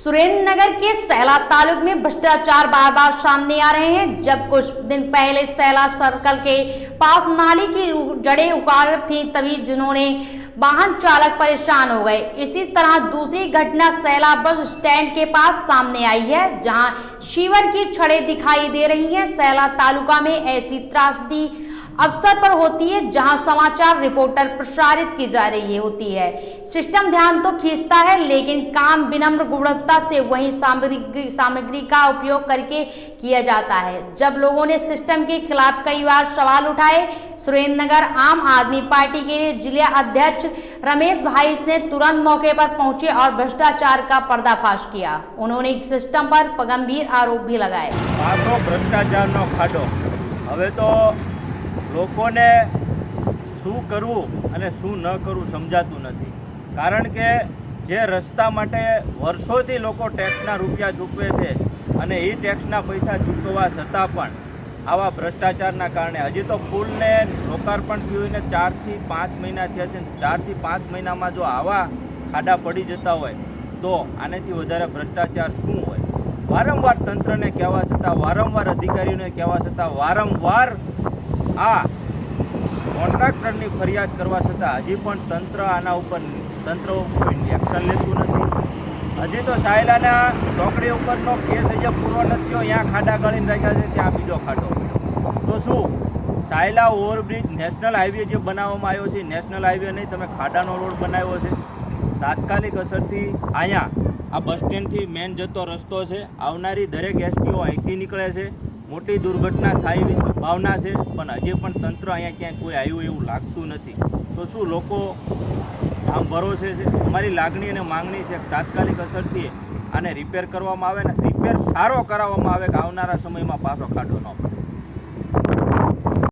सुरेंद्रनगर के सैला तालुक में भ्रष्टाचार बार बार सामने आ रहे हैं। जब कुछ दिन पहले सैला सर्कल के पास नाली की जड़ें उखाड़ थी, तभी जिन्होंने वाहन चालक परेशान हो गए। इसी तरह दूसरी घटना सैला बस स्टैंड के पास सामने आई है, जहां शीवर की छड़ें दिखाई दे रही हैं। सैला तालुका में ऐसी त्रासदी अवसर पर होती है जहां समाचार रिपोर्टर प्रसारित की जा रही होती है। सिस्टम ध्यान तो खींचता है, लेकिन काम विनम्र गुणवत्ता से वही सामग्री का उपयोग करके किया जाता है। जब लोगों ने सिस्टम के खिलाफ कई बार सवाल उठाए, सुरेंद्रनगर आम आदमी पार्टी के जिला अध्यक्ष रमेश भाई ने तुरंत मौके पर पहुंचे और भ्रष्टाचार का पर्दाफाश किया। उन्होंने सिस्टम पर गंभीर आरोप भी लगाए। भ्रष्टाचारનો ખાડો હવે તો લોકોને શું કરવું અને શું ન કરવું સમજાતું નથી। કારણ કે જે રસ્તા માટે વર્ષોથી લોકો ટેક્સના રૂપિયા ચૂકવે છે અને એ ટેક્સના પૈસા ચૂકવવા છતાં પણ આવા ભ્રષ્ટાચારના કારણે હજી તો પુલને લોકાર્પણ થયું ને 4 થી 5 મહિના થયા છે। 4 થી 5 મહિનામાં જો આવા ખાડા પડી જતા હોય તો આનાથી વધારે ભ્રષ્ટાચાર શું હોય? વારંવાર તંત્રને કહેવા છતાં, વારંવાર અધિકારીઓને કહેવા છતાં, વારંવાર આ કોન્ટ્રાક્ટરની ફરિયાદ કરવા છતાં હજી પણ તંત્ર આના ઉપર એક્શન લેતું નથી। હજી તો સાયલાના ચોકડી ઉપરનો કેસ હજી પૂરો નથી થયો, ત્યાં ખાડા ગાળીને રાખ્યા છે, ત્યાં બીજો ખાડો। તો શું સાયલા ઓવરબ્રિજ નેશનલ હાઈવે જે બનાવવામાં આવ્યો છે, નેશનલ હાઈવે નહીં, તમે ખાડાનો રોડ બનાવ્યો છે। તાત્કાલિક અસરથી અહીંયા આ બસ સ્ટેન્ડથી મેન જતો રસ્તો છે, આવનારી દરેક એસટીઓ અહીંથી નીકળે છે। મોટી દુર્ઘટના થાય એવી સંભાવના છે, પણ હજી પણ તંત્ર અહીંયા ક્યાંય કોઈ આવ્યું એવું લાગતું નથી। તો શું લોકો આમ ભરોસે છે? અમારી લાગણી અને માંગણી છે કે તાત્કાલિક અસરથી આને રિપેર કરવામાં આવે ને રિપેર સારો કરાવવામાં આવે કે આવનારા સમયમાં પાછો ખાડો ન પડે।